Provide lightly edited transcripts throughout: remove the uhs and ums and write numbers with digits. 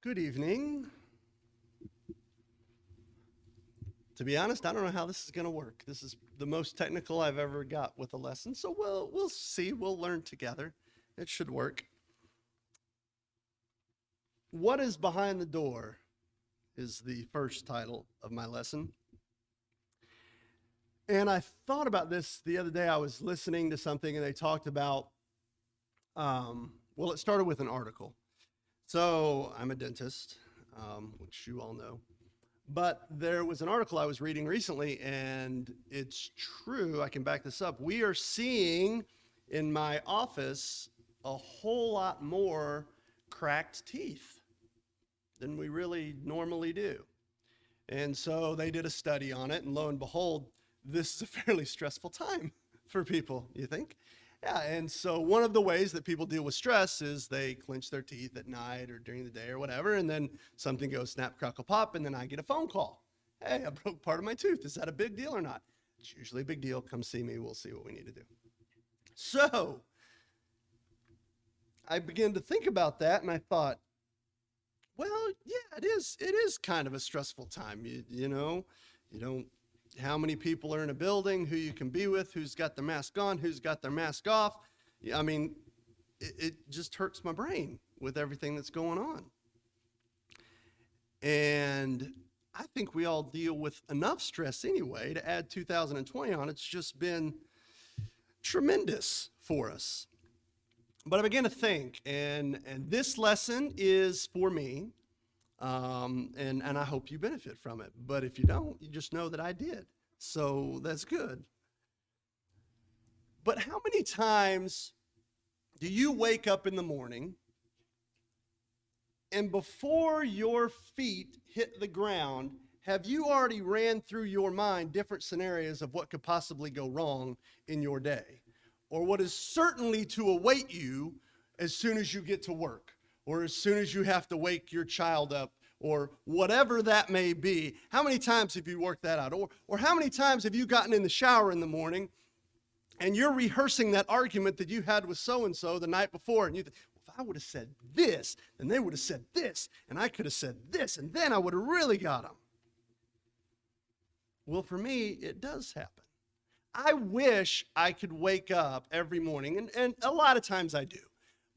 Good evening. To be honest, I don't know how this is going to work. This is the most technical I've ever got with a lesson, so we'll see. We'll learn together. It should work. What is behind the door is the first title of my lesson. And I thought about this the other day. I was listening to something and they talked about, well, it started with an article. So I'm a dentist, which you all know. But there was an article I was reading recently, and it's true. I can back this up. We are seeing in my office a whole lot more cracked teeth than we really normally do. And so they did a study on it, and lo and behold, this is a fairly stressful time for people, you think? Yeah, and so one of the ways that people deal with stress is they clench their teeth at night or during the day or whatever, and then something goes snap, crackle, pop, and then I get a phone call. Hey, I broke part of my tooth. Is that a big deal or not? It's usually a big deal. Come see me. We'll see what we need to do. So I began to think about that, and I thought, well, yeah, it is kind of a stressful time. You know, you don't, how many people are in a building, who you can be with, who's got their mask on, who's got their mask off. I mean, it just hurts my brain with everything that's going on. And I think we all deal with enough stress anyway. To add 2020 on, it's just been tremendous for us. But I began to think, and this lesson is for me, and I hope you benefit from it. But if you don't, you just know that I did. So that's good. But how many times do you wake up in the morning and before your feet hit the ground, have you already ran through your mind different scenarios of what could possibly go wrong in your day? Or what is certainly to await you as soon as you get to work, or as soon as you have to wake your child up, or whatever that may be? How many times have you worked that out? Or how many times have you gotten in the shower in the morning and you're rehearsing that argument that you had with so-and-so the night before, and you think, well, if I would have said this, then they would have said this, and I could have said this, and then I would have really got them. Well, for me, it does happen. I wish I could wake up every morning, and a lot of times I do,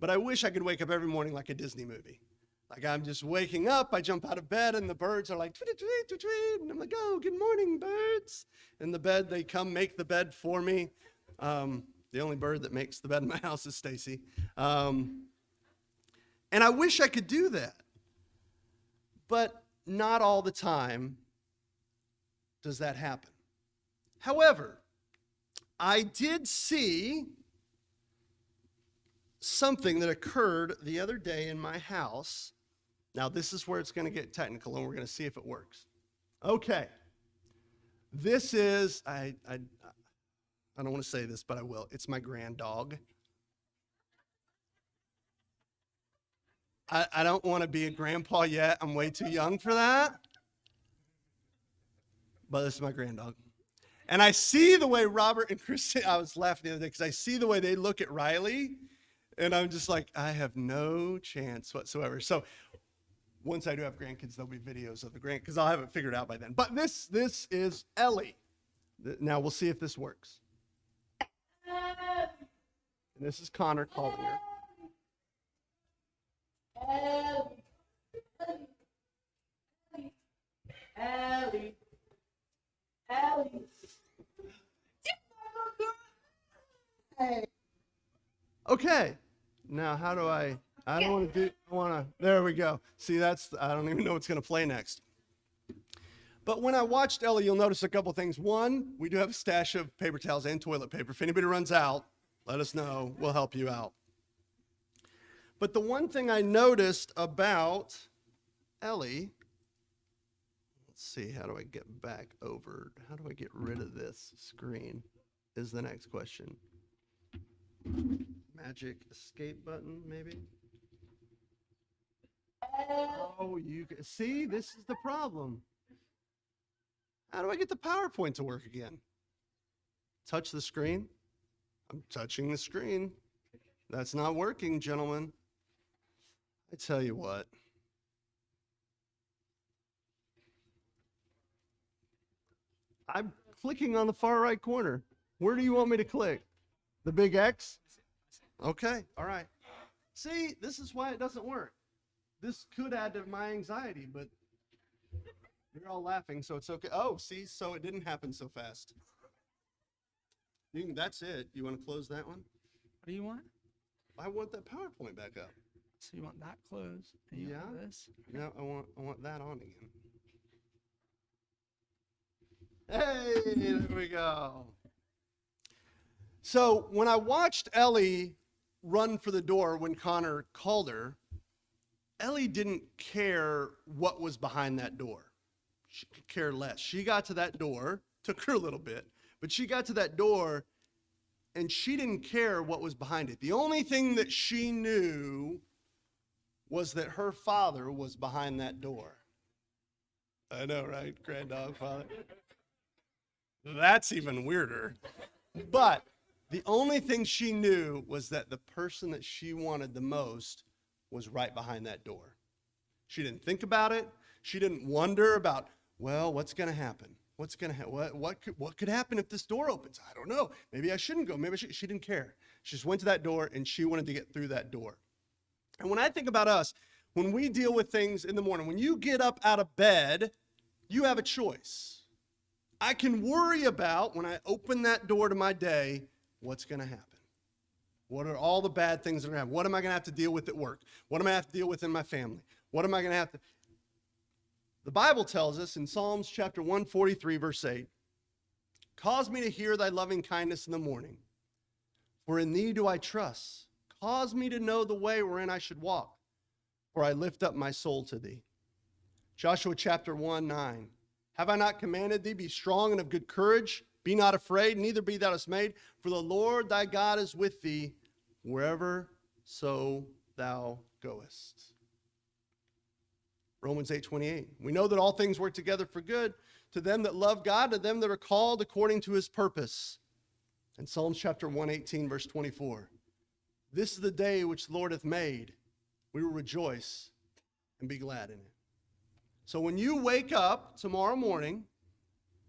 but I wish I could wake up every morning like a Disney movie. Like I'm just waking up, I jump out of bed, and the birds are like, tweet, tweet, tweet, tweet, and I'm like, oh, good morning, birds. And the bed, they come make the bed for me. The only bird that makes the bed in my house is Stacy. And I wish I could do that, but not all the time does that happen. However, I did see something that occurred the other day in my house. Now, this is where it's going to get technical, and we're going to see if it works. Okay. This is, I don't want to say this, but I will. It's my grand dog. I don't want to be a grandpa yet. I'm way too young for that. But this is my grand dog. And I see the way Robert and Kristen, I was laughing the other day because I see the way they look at Riley, and I'm just like, I have no chance whatsoever. So once I do have grandkids, there'll be videos of the because I'll have it figured out by then. But this is Ellie. Now we'll see if this works. And this is Connor calling her. Ellie. Okay. Now, how do I don't want to there we go. See, I don't even know what's going to play next. But when I watched Ellie, you'll notice a couple things. One, we do have a stash of paper towels and toilet paper. If anybody runs out, let us know. We'll help you out. But the one thing I noticed about Ellie, let's see, how do I get back over? How do I get rid of this screen is the next question. Magic escape button, maybe? Oh, you can see, this is the problem. How do I get the PowerPoint to work again? Touch the screen? I'm touching the screen. That's not working, gentlemen. I tell you what. I'm clicking on the far right corner. Where do you want me to click? The big X? Okay, all right. See, this is why it doesn't work. This could add to my anxiety, but you're all laughing, so it's okay. Oh, see, so it didn't happen so fast. That's it. You want to close that one? What do you want? I want that PowerPoint back up. So you want that closed? And you want this? No, I want that on again. Hey, there we go. So when I watched Ellie run for the door when Connor called her, Ellie didn't care what was behind that door. She could care less. She got to that door, took her a little bit, but she got to that door and she didn't care what was behind it. The only thing that she knew was that her father was behind that door. I know, right? Grand dog father. That's even weirder. But the only thing she knew was that the person that she wanted the most was right behind that door. She didn't think about it. She didn't wonder about, well, what's going to happen? What's going to happen? What could happen if this door opens? I don't know. Maybe I shouldn't go. Maybe I should. She didn't care. She just went to that door and she wanted to get through that door. And when I think about us, when we deal with things in the morning, when you get up out of bed, you have a choice. I can worry about, when I open that door to my day, what's going to happen. What are all the bad things that are going to happen? What am I going to have to deal with at work? What am I going to have to deal with in my family? What am I going to have to... The Bible tells us in Psalms chapter 143, verse 8, cause me to hear thy loving kindness in the morning, for in thee do I trust. Cause me to know the way wherein I should walk, for I lift up my soul to thee. Joshua chapter 1:9. Have I not commanded thee, be strong and of good courage? Be not afraid, neither be thou dismayed, for the Lord thy God is with thee wherever so thou goest. Romans 8:28. We know that all things work together for good to them that love God, to them that are called according to his purpose. And Psalms chapter 118, verse 24. This is the day which the Lord hath made. We will rejoice and be glad in it. So when you wake up tomorrow morning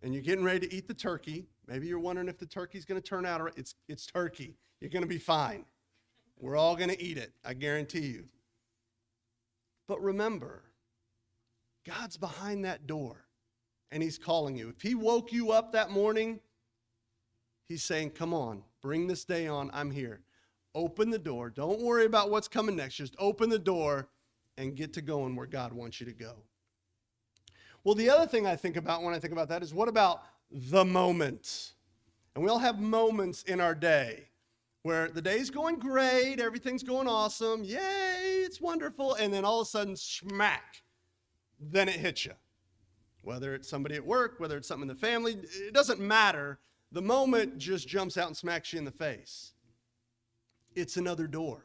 and you're getting ready to eat the turkey, maybe you're wondering if the turkey's going to turn out all right. It's turkey. You're going to be fine. We're all going to eat it, I guarantee you. But remember, God's behind that door and he's calling you. If he woke you up that morning, he's saying, come on, bring this day on. I'm here. Open the door. Don't worry about what's coming next. Just open the door and get to going where God wants you to go. Well, the other thing I think about when I think about that is, what about the moment? And we all have moments in our day where the day's going great, everything's going awesome, yay, it's wonderful, and then all of a sudden, smack, then it hits you. Whether it's somebody at work, whether it's something in the family, it doesn't matter. The moment just jumps out and smacks you in the face. It's another door.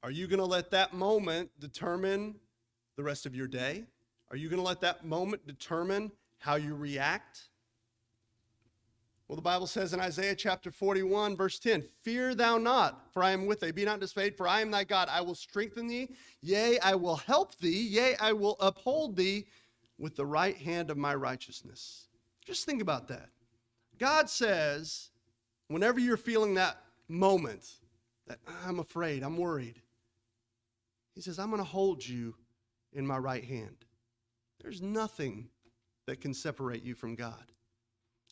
Are you going to let that moment determine the rest of your day? Are you going to let that moment determine how you react? Well, the Bible says in Isaiah chapter 41, verse 10, fear thou not, for I am with thee. Be not dismayed, for I am thy God. I will strengthen thee. Yea, I will help thee. Yea, I will uphold thee with the right hand of my righteousness. Just think about that. God says, whenever you're feeling that moment, that I'm afraid, I'm worried, he says, I'm going to hold you in my right hand. There's nothing that can separate you from God.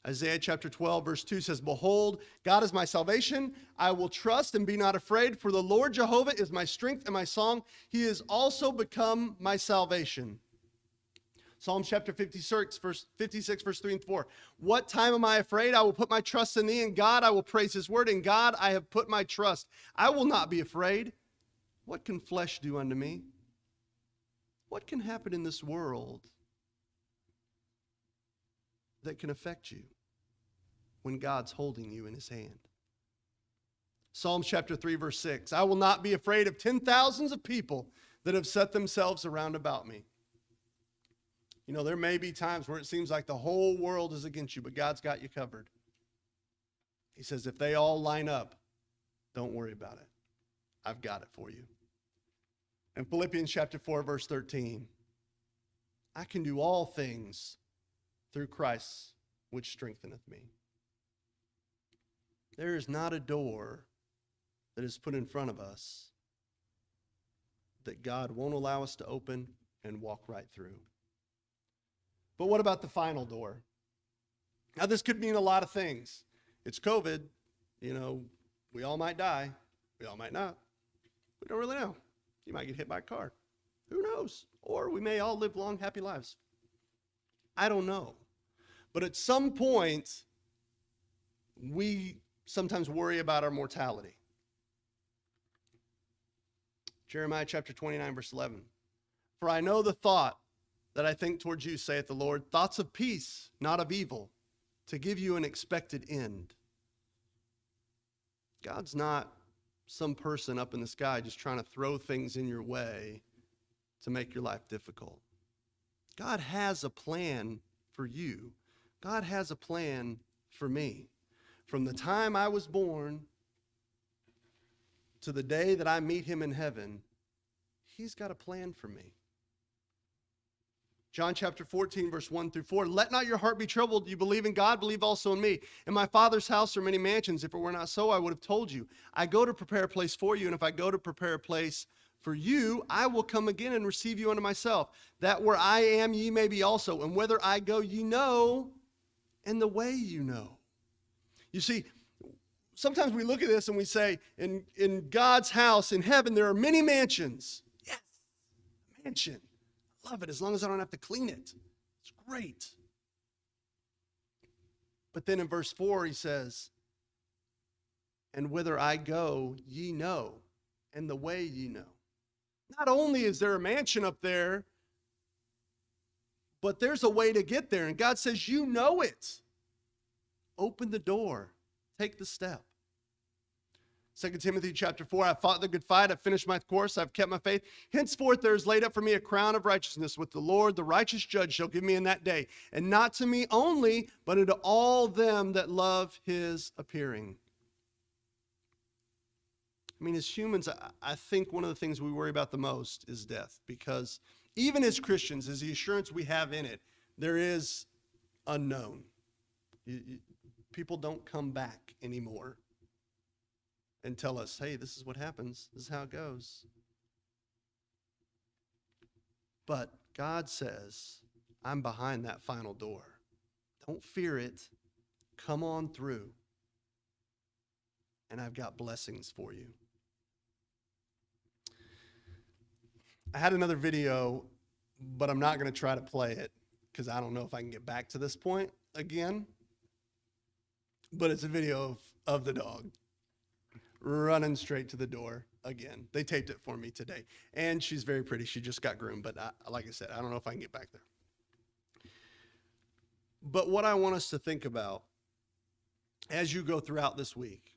Isaiah chapter 12, verse 2 says, behold, God is my salvation. I will trust and be not afraid, for the Lord Jehovah is my strength and my song. He has also become my salvation. Psalm chapter 56, verse 3 and 4. What time am I afraid? I will put my trust in thee. In God I will praise his word. In God I have put my trust. I will not be afraid. What can flesh do unto me? What can happen in this world that can affect you when God's holding you in his hand? Psalms chapter 3, verse 6. I will not be afraid of 10,000s of people that have set themselves around about me. You know, there may be times where it seems like the whole world is against you, but God's got you covered. He says, if they all line up, don't worry about it. I've got it for you. In Philippians chapter 4, verse 13, I can do all things through Christ, which strengtheneth me. There is not a door that is put in front of us that God won't allow us to open and walk right through. But what about the final door? Now, this could mean a lot of things. It's COVID. We all might die. We all might not. We don't really know. You might get hit by a car. Who knows? Or we may all live long, happy lives. I don't know. But at some point, we sometimes worry about our mortality. Jeremiah chapter 29, verse 11. For I know the thought that I think towards you, saith the Lord, thoughts of peace, not of evil, to give you an expected end. God's not some person up in the sky just trying to throw things in your way to make your life difficult. God has a plan for you. God has a plan for me. From the time I was born to the day that I meet him in heaven, he's got a plan for me. John chapter 14, verse 1 through 4. Let not your heart be troubled. You believe in God, believe also in me. In my Father's house are many mansions. If it were not so, I would have told you. I go to prepare a place for you, and if I go to prepare a place for you, I will come again and receive you unto myself, that where I am, ye may be also. And whither I go, ye know, and the way you know. You see, sometimes we look at this and we say, in God's house, in heaven, there are many mansions. Yes, mansion. Love it as long as I don't have to clean it. It's great. But then in verse 4, he says, and whither I go, ye know, and the way ye know. Not only is there a mansion up there, but there's a way to get there. And God says, you know it. Open the door. Take the step. 2 Timothy chapter 4, I've fought the good fight, I've finished my course, I've kept my faith. Henceforth there is laid up for me a crown of righteousness, with the Lord, the righteous judge, shall give me in that day. And not to me only, but unto all them that love his appearing. I mean, as humans, I think one of the things we worry about the most is death. Because even as Christians, as the assurance we have in it, there is unknown. People don't come back anymore and tell us, hey, this is what happens. This is how it goes. But God says, I'm behind that final door. Don't fear it. Come on through. And I've got blessings for you. I had another video, but I'm not going to try to play it because I don't know if I can get back to this point again. But it's a video of the dog running straight to the door again. They taped it for me today. And she's very pretty. She just got groomed. But like I said, I don't know if I can get back there. But what I want us to think about as you go throughout this week,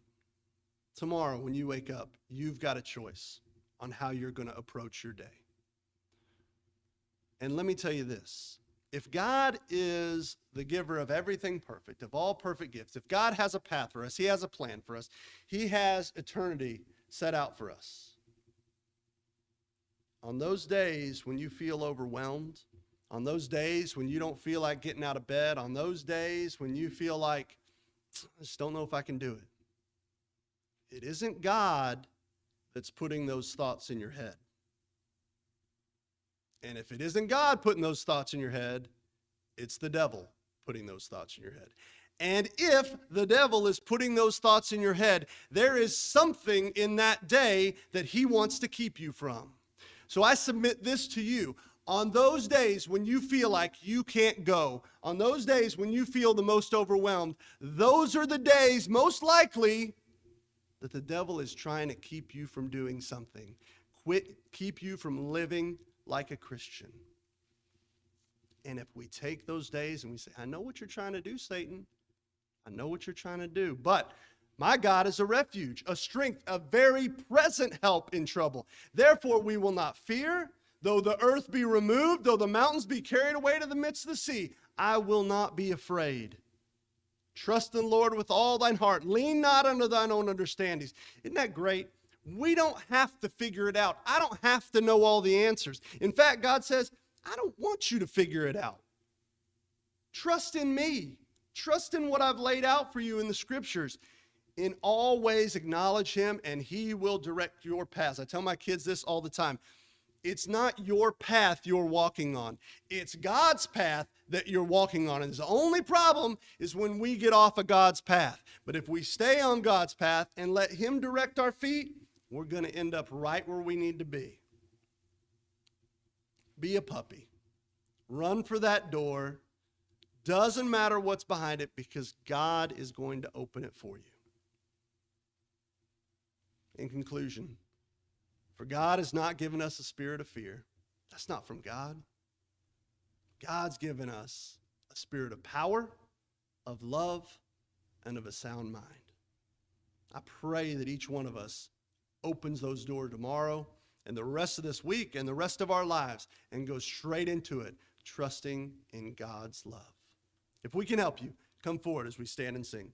tomorrow when you wake up, you've got a choice on how you're going to approach your day. And let me tell you this. If God is the giver of everything perfect, of all perfect gifts, if God has a path for us, he has a plan for us, he has eternity set out for us. On those days when you feel overwhelmed, on those days when you don't feel like getting out of bed, on those days when you feel like, I just don't know if I can do it, it isn't God that's putting those thoughts in your head. And if it isn't God putting those thoughts in your head, it's the devil putting those thoughts in your head. And if the devil is putting those thoughts in your head, there is something in that day that he wants to keep you from. So I submit this to you. On those days when you feel like you can't go, on those days when you feel the most overwhelmed, those are the days most likely that the devil is trying to keep you from doing something. Keep you from living like a Christian. And if we take those days and we say, I know what you're trying to do, Satan. I know what you're trying to do. But my God is a refuge, a strength, a very present help in trouble. Therefore we will not fear, though the earth be removed, though the mountains be carried away to the midst of the sea. I will not be afraid. Trust in the Lord with all thine heart. Lean not unto thine own understandings. Isn't that great? We don't have to figure it out. I don't have to know all the answers. In fact, God says, I don't want you to figure it out. Trust in me. Trust in what I've laid out for you in the scriptures. In all ways, acknowledge him, and he will direct your paths. I tell my kids this all the time. It's not your path you're walking on. It's God's path that you're walking on. And the only problem is when we get off of God's path. But if we stay on God's path and let him direct our feet, we're going to end up right where we need to be. Be a puppy. Run for that door. Doesn't matter what's behind it, because God is going to open it for you. In conclusion, for God has not given us a spirit of fear. That's not from God. God's given us a spirit of power, of love, and of a sound mind. I pray that each one of us opens those doors tomorrow and the rest of this week and the rest of our lives and goes straight into it, trusting in God's love. If we can help you, come forward as we stand and sing.